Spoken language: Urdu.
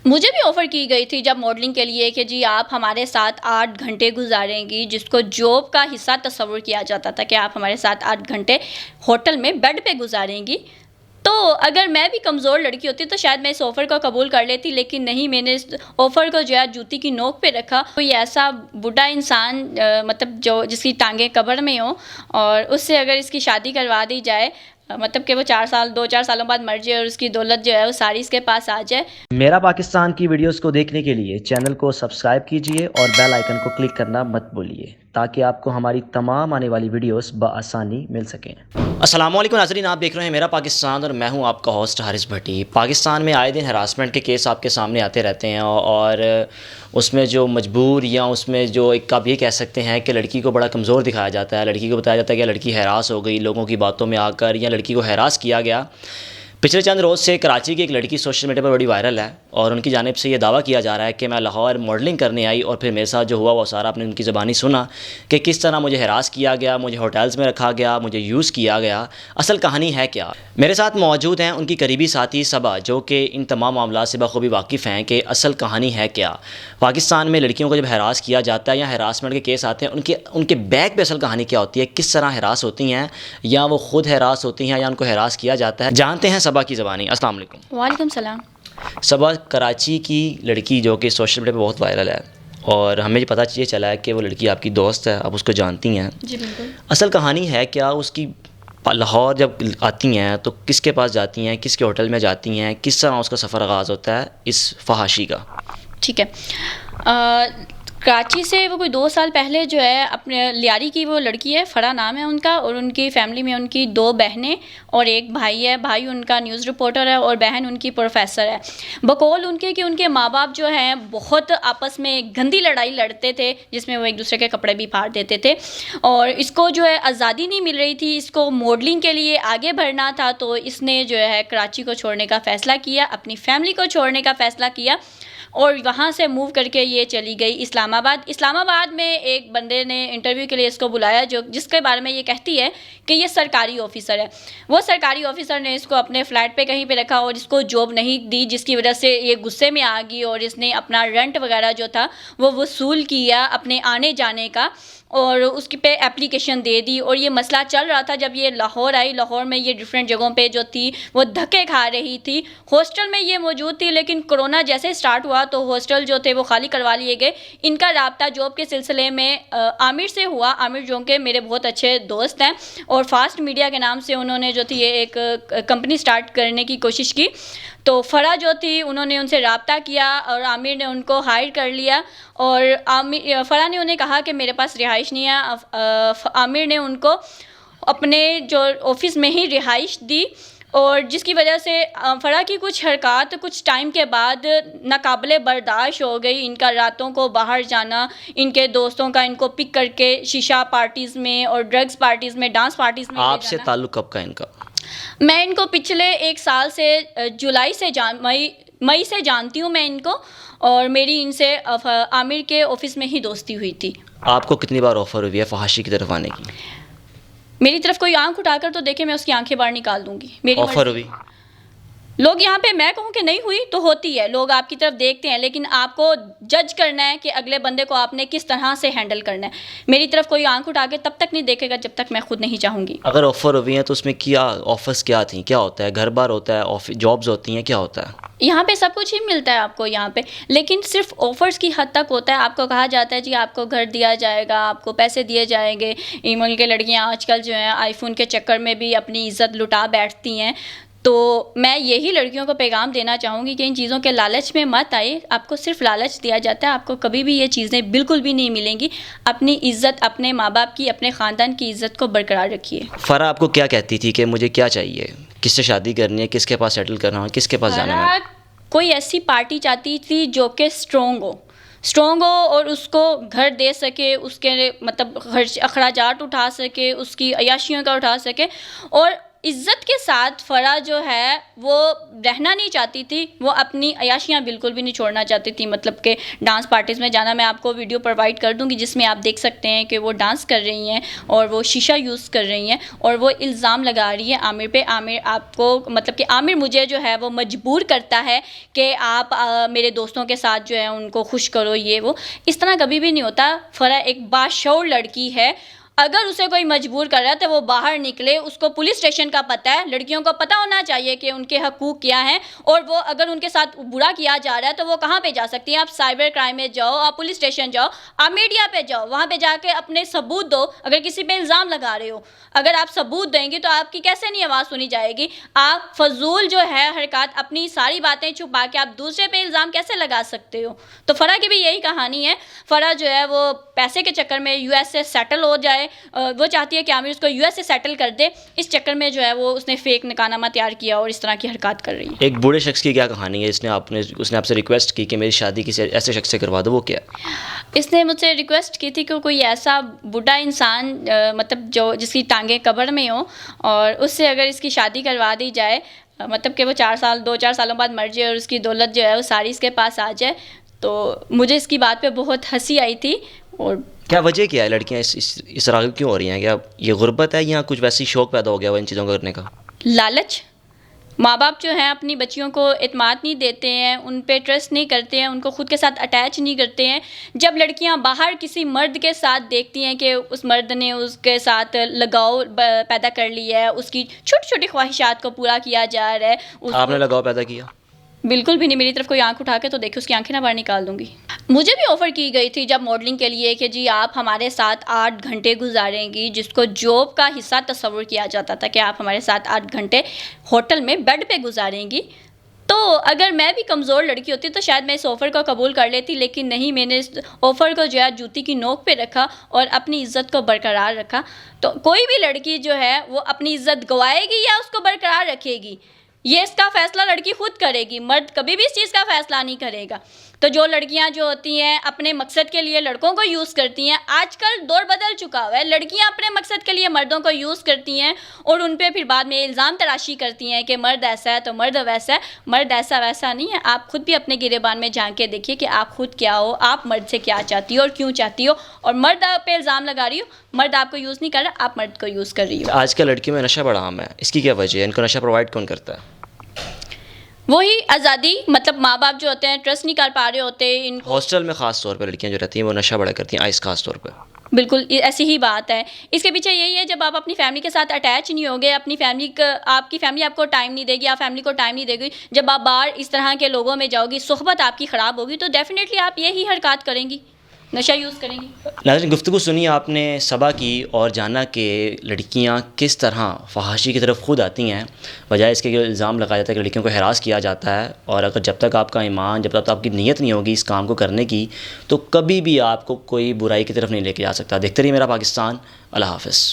مجھے بھی آفر کی گئی تھی جب ماڈلنگ کے لیے کہ جی آپ ہمارے ساتھ 8 گھنٹے گزاریں گی، جس کو جاب کا حصہ تصور کیا جاتا تھا کہ آپ ہمارے ساتھ 8 گھنٹے ہوٹل میں بیڈ پہ گزاریں گی. تو اگر میں بھی کمزور لڑکی ہوتی تو شاید میں اس آفر کو قبول کر لیتی، لیکن نہیں، میں نے اس آفر کو جو ہے جوتی کی نوک پہ رکھا. کوئی ایسا بوڑھا انسان مطلب جو جس کی ٹانگیں قبر میں ہوں اور اس سے اگر اس کی شادی کروا دی جائے، مطلب کہ وہ 2-4 سالوں بعد مر جائے اور اس کی دولت جو ہے وہ ساری اس کے پاس آ جائے. میرا پاکستان کی ویڈیوز کو دیکھنے کے لیے چینل کو سبسکرائب کیجئے اور بیل آئیکن کو کلک کرنا مت بھولیے تاکہ آپ کو ہماری تمام آنے والی ویڈیوز بآسانی مل سکیں. السلام علیکم ناظرین، آپ دیکھ رہے ہیں میرا پاکستان اور میں ہوں آپ کا ہوسٹ حارث بھٹی. پاکستان میں آئے دن ہراسمنٹ کے کیس آپ کے سامنے آتے رہتے ہیں اور اس میں جو مجبور یا اس میں جو ایک آپ یہ کہہ سکتے ہیں کہ لڑکی کو بڑا کمزور دکھایا جاتا ہے، لڑکی کو بتایا جاتا ہے کہ لڑکی ہراس ہو گئی لوگوں کی باتوں میں آ کر، یا لڑکی کو ہراس کیا گیا. پچھلے چند روز سے کراچی کی ایک لڑکی سوشل میڈیا پر بڑی وائرل ہے اور ان کی جانب سے یہ دعویٰ کیا جا رہا ہے کہ میں لاہور ماڈلنگ کرنے آئی اور پھر میرے ساتھ جو ہوا وہ سارا آپ نے ان کی زبانی سنا کہ کس طرح مجھے ہراس کیا گیا، مجھے ہوٹلز میں رکھا گیا، مجھے یوز کیا گیا. اصل کہانی ہے کیا؟ میرے ساتھ موجود ہیں ان کی قریبی ساتھی صبا، جو کہ ان تمام معاملات سے بخوبی واقف ہیں کہ اصل کہانی ہے کیا. پاکستان میں لڑکیوں کو جب ہراس کیا جاتا ہے یا ہراسمنٹ کے کیس آتے ہیں، ان کے بیک پہ اصل کہانی کیا ہوتی ہے، کس طرح ہراس ہوتی ہیں، یا وہ خود ہراس ہوتی ہیں یا ان کو ہراس کیا جاتا ہے. جانتے ہیں صبا کی زبانی. السلام علیکم. وعلیکم السلام. صبا، کراچی کی لڑکی جو کہ سوشل میڈیا پہ بہت وائرل ہے اور ہمیں یہ پتہ یہ چلا ہے کہ وہ لڑکی آپ کی دوست ہے، آپ اس کو جانتی ہیں. جی بالکل. اصل کہانی ہے کیا اس کی؟ لاہور جب آتی ہیں تو کس کے پاس جاتی ہیں، کس کے ہوٹل میں جاتی ہیں، کس طرح اس کا سفر آغاز ہوتا ہے اس فحاشی کا؟ ٹھیک ہے. کراچی سے وہ کوئی 2 سال پہلے جو ہے اپنے لیاری کی وہ لڑکی ہے، فرا نام ہے ان کا، اور ان کی فیملی میں ان کی 2 بہنیں اور ایک بھائی ہے. بھائی ان کا نیوز رپورٹر ہے اور بہن ان کی پروفیسر ہے. بقول ان کے کہ ان کے ماں باپ جو ہیں بہت آپس میں گندی لڑائی لڑتے تھے، جس میں وہ ایک دوسرے کے کپڑے بھی پھاڑ دیتے تھے، اور اس کو جو ہے آزادی نہیں مل رہی تھی، اس کو ماڈلنگ کے لیے آگے بڑھنا تھا. تو اس نے جو ہے کراچی کو چھوڑنے کا فیصلہ کیا، اپنی فیملی کو چھوڑنے کا فیصلہ کیا اور وہاں سے موو کر کے یہ چلی گئی اسلام آباد. اسلام آباد میں ایک بندے نے انٹرویو کے لیے اس کو بلایا جس کے بارے میں یہ کہتی ہے کہ یہ سرکاری آفیسر ہے. وہ سرکاری آفیسر نے اس کو اپنے فلیٹ پہ کہیں پہ رکھا اور اس کو جاب نہیں دی، جس کی وجہ سے یہ غصے میں آ گئی اور اس نے اپنا رینٹ وغیرہ جو تھا وہ وصول کیا اپنے آنے جانے کا، اور اس کی پہ اپلیکیشن دے دی. اور یہ مسئلہ چل رہا تھا جب یہ لاہور آئی. لاہور میں یہ ڈیفرنٹ جگہوں پہ جو تھی وہ دھکے کھا رہی تھی. ہاسٹل میں یہ موجود تھی، لیکن کرونا جیسے سٹارٹ ہوا تو ہاسٹل جو تھے وہ خالی کروا لیے گئے. ان کا رابطہ جاب کے سلسلے میں عامر سے ہوا. عامر جو کہ میرے بہت اچھے دوست ہیں اور فاسٹ میڈیا کے نام سے انہوں نے جو تھی یہ ایک کمپنی سٹارٹ کرنے کی کوشش کی. تو فرا جو تھی انہوں نے ان سے رابطہ کیا اور عامر نے ان کو ہائر کر لیا، اور فرا نے انہیں کہا کہ میرے پاس رہائش نہیں ہے. عامر نے ان کو اپنے جو آفس میں ہی رہائش دی، اور جس کی وجہ سے فرا کی کچھ حرکات کچھ ٹائم کے بعد ناقابل برداشت ہو گئی. ان کا راتوں کو باہر جانا، ان کے دوستوں کا ان کو پک کر کے شیشہ پارٹیز میں اور ڈرگز پارٹیز میں، ڈانس پارٹیز میں. آپ سے تعلق کب کا ان کا؟ میں ان کو پچھلے 1 سال سے مئی سے جانتی ہوں میں ان کو، اور میری ان سے عامر کے آفس میں ہی دوستی ہوئی تھی. آپ کو کتنی بار آفر ہوئی ہے فحاشی کی طرف آنے کی؟ میری طرف کوئی آنکھ اٹھا کر تو دیکھے، میں اس کی آنکھیں باہر نکال دوں گی. میری آفر ہوئی؟ لوگ یہاں پہ میں کہوں کہ نہیں ہوئی تو ہوتی ہے، لوگ آپ کی طرف دیکھتے ہیں، لیکن آپ کو جج کرنا ہے کہ اگلے بندے کو آپ نے کس طرح سے ہینڈل کرنا ہے. میری طرف کوئی آنکھ اٹھا کے تب تک نہیں دیکھے گا جب تک میں خود نہیں چاہوں گی. اگر آفر ہوئی ہیں تو اس میں کیا آفرز کیا تھیں؟ کیا ہوتا ہے؟ گھر بار ہوتا ہے، جابز ہوتی ہیں، کیا ہوتا ہے؟ یہاں پہ سب کچھ ہی ملتا ہے آپ کو یہاں پہ، لیکن صرف آفرز کی حد تک ہوتا ہے. آپ کو کہا جاتا ہے جی آپ کو گھر دیا جائے گا، آپ کو پیسے دیے جائیں گے. ایمن کے لڑکیاں آج کل جو ہیں آئی فون کے چکر میں بھی اپنی عزت لٹا بیٹھتی ہیں. تو میں یہی لڑکیوں کو پیغام دینا چاہوں گی کہ ان چیزوں کے لالچ میں مت آئے. آپ کو صرف لالچ دیا جاتا ہے، آپ کو کبھی بھی یہ چیزیں بالکل بھی نہیں ملیں گی. اپنی عزت، اپنے ماں باپ کی، اپنے خاندان کی عزت کو برقرار رکھیے. فرا آپ کو کیا کہتی تھی کہ مجھے کیا چاہیے، کس سے شادی کرنی ہے، کس کے پاس سیٹل کرنا ہے، کس کے پاس جانا ہے؟ کوئی ایسی پارٹی چاہتی تھی جو کہ اسٹرانگ ہو اور اس کو گھر دے سکے، اس کے مطلب اخراجات اٹھا سکے، اس کی عیاشیوں کا اٹھا سکے، اور عزت کے ساتھ فرح جو ہے وہ رہنا نہیں چاہتی تھی، وہ اپنی عیاشیاں بالکل بھی نہیں چھوڑنا چاہتی تھی، مطلب کہ ڈانس پارٹیز میں جانا. میں آپ کو ویڈیو پرووائڈ کر دوں گی جس میں آپ دیکھ سکتے ہیں کہ وہ ڈانس کر رہی ہیں اور وہ شیشہ یوز کر رہی ہیں اور وہ الزام لگا رہی ہے عامر پہ. عامر آپ کو مطلب کہ عامر مجھے جو ہے وہ مجبور کرتا ہے کہ آپ میرے دوستوں کے ساتھ جو ہے ان کو خوش کرو، یہ وہ. اس طرح کبھی بھی نہیں ہوتا. فرح ایک باشعور لڑکی ہے، اگر اسے کوئی مجبور کر رہا ہے تو وہ باہر نکلے. اس کو پولیس اسٹیشن کا پتہ ہے، لڑکیوں کو پتہ ہونا چاہیے کہ ان کے حقوق کیا ہیں، اور وہ اگر ان کے ساتھ برا کیا جا رہا ہے تو وہ کہاں پہ جا سکتی ہیں. آپ سائبر کرائم میں جاؤ، آپ پولیس اسٹیشن جاؤ، آپ میڈیا پہ جاؤ، وہاں پہ جا کے اپنے ثبوت دو. اگر کسی پہ الزام لگا رہے ہو، اگر آپ ثبوت دیں گی تو آپ کی کیسے نہیں آواز سنی جائے گی. آپ فضول جو ہے حرکات، اپنی ساری باتیں چھپا کے آپ دوسرے پہ الزام کیسے لگا سکتے ہو. تو فرح کی بھی یہی کہانی ہے. فرح جو ہے وہ پیسے کے چکر میں یو ایس سے سیٹل ہو جائے، وہ چاہتی ہے کہ عامر اس کو یو ایس سے سیٹل کر دے. اس چکر میں جو ہے وہ اس نے فیک نکاح نامہ تیار کیا اور اس طرح کی حرکات کر رہی ہے. ایک بوڑھے شخص کی کیا کہانی ہے؟ اس نے آپ سے ریکویسٹ کی کہ میری شادی کسی ایسے شخص سے کروا دو، وہ کیا؟ اس نے مجھ سے ریکویسٹ کی تھی کہ کوئی ایسا بوڑھا انسان مطلب جس کی ٹانگیں قبر میں ہوں اور اس سے اگر اس کی شادی کروا دی جائے، مطلب کہ وہ 2-4 سالوں بعد مر جائے اور اس کی دولت جو ہے وہ ساری اس کے پاس آ جائے. تو مجھے اس کی بات پہ بہت ہنسی آئی تھی. اور کیا وجہ کیا ہے لڑکیاں اس راغب کیوں ہو رہی ہیں؟ کیا یہ غربت ہے یا کچھ ویسی شوق پیدا ہو گیا وہ ان چیزوں کو کرنے کا؟ لالچ. ماں باپ جو ہیں اپنی بچیوں کو اعتماد نہیں دیتے ہیں، ان پہ ٹرسٹ نہیں کرتے ہیں، ان کو خود کے ساتھ اٹیچ نہیں کرتے ہیں. جب لڑکیاں باہر کسی مرد کے ساتھ دیکھتی ہیں کہ اس مرد نے اس کے ساتھ لگاؤ پیدا کر لیا ہے، اس کی چھوٹی چھوٹی خواہشات کو پورا کیا جا رہا ہے. آپ نے لگاؤ پیدا کیا؟ بالکل بھی نہیں. میری طرف کوئی آنکھ اٹھا کے تو دیکھے اس کی آنکھیں نہ باہر نکال دوں گی. مجھے بھی آفر کی گئی تھی جب ماڈلنگ کے لیے کہ جی آپ ہمارے ساتھ 8 گھنٹے گزاریں گی، جس کو جاب کا حصہ تصور کیا جاتا تھا کہ آپ ہمارے ساتھ 8 گھنٹے ہوٹل میں بیڈ پہ گزاریں گی. تو اگر میں بھی کمزور لڑکی ہوتی تو شاید میں اس آفر کو قبول کر لیتی، لیکن نہیں، میں نے اس آفر کو جو ہے جوتی کی نوک پہ رکھا اور اپنی عزت کو برقرار رکھا. تو کوئی بھی لڑکی جو ہے وہ اپنی عزت گوائے گی یا اس کو برقرار رکھے گی، یہ اس کا فیصلہ لڑکی خود کرے گی. مرد کبھی بھی اس چیز کا فیصلہ نہیں کرے گا. تو جو لڑکیاں جو ہوتی ہیں اپنے مقصد کے لیے لڑکوں کو یوز کرتی ہیں، آج کل دور بدل چکا ہوا ہے. لڑکیاں اپنے مقصد کے لیے مردوں کو یوز کرتی ہیں اور ان پہ پھر بعد میں الزام تراشی کرتی ہیں کہ مرد ایسا ہے تو مرد ویسا ہے. مرد ایسا ویسا نہیں ہے. آپ خود بھی اپنے گریبان میں جھانک کے دیکھیے کہ آپ خود کیا ہو، آپ مرد سے کیا چاہتی ہو اور کیوں چاہتی ہو. اور مرد آپ پہ الزام لگا رہی ہو، مرد آپ کو یوز نہیں کر رہا، آپ مرد کو یوز کر رہی ہو. آج کل لڑکیوں میں نشہ بڑا عام ہے، اس کی کیا وجہ ہے؟ ان کو نشہ پرووائڈ کون کرتا ہے؟ وہی آزادی. مطلب ماں باپ جو ہوتے ہیں ٹرسٹ نہیں کر پا رہے ہوتے ان کو. ہاسٹل میں خاص طور پہ لڑکیاں جو رہتی ہیں وہ نشہ بڑا کرتی ہیں، آئس خاص طور پہ. بالکل ایسی ہی بات ہے. اس کے پیچھے یہی ہے، جب آپ اپنی فیملی کے ساتھ اٹیچ نہیں ہوگے، اپنی فیملی کا آپ کی فیملی آپ کو ٹائم نہیں دے گی، آپ فیملی کو ٹائم نہیں دے گی، جب آپ باہر اس طرح کے لوگوں میں جاؤ گی، صحبت آپ کی خراب ہوگی، تو ڈیفینیٹلی آپ یہی حرکات کریں گی، نشہ یوز کریں گی. ناظرین، گفتگو سنی آپ نے صبا کی اور جانا کہ لڑکیاں کس طرح فحاشی کی طرف خود آتی ہیں، بجائے اس کے کہ الزام لگایا جاتا ہے کہ لڑکیوں کو ہراس کیا جاتا ہے. اور اگر جب تک آپ کا ایمان، جب تک آپ کی نیت نہیں ہوگی اس کام کو کرنے کی، تو کبھی بھی آپ کو کوئی برائی کی طرف نہیں لے کے جا سکتا. دیکھتے رہیے میرا پاکستان. اللہ حافظ.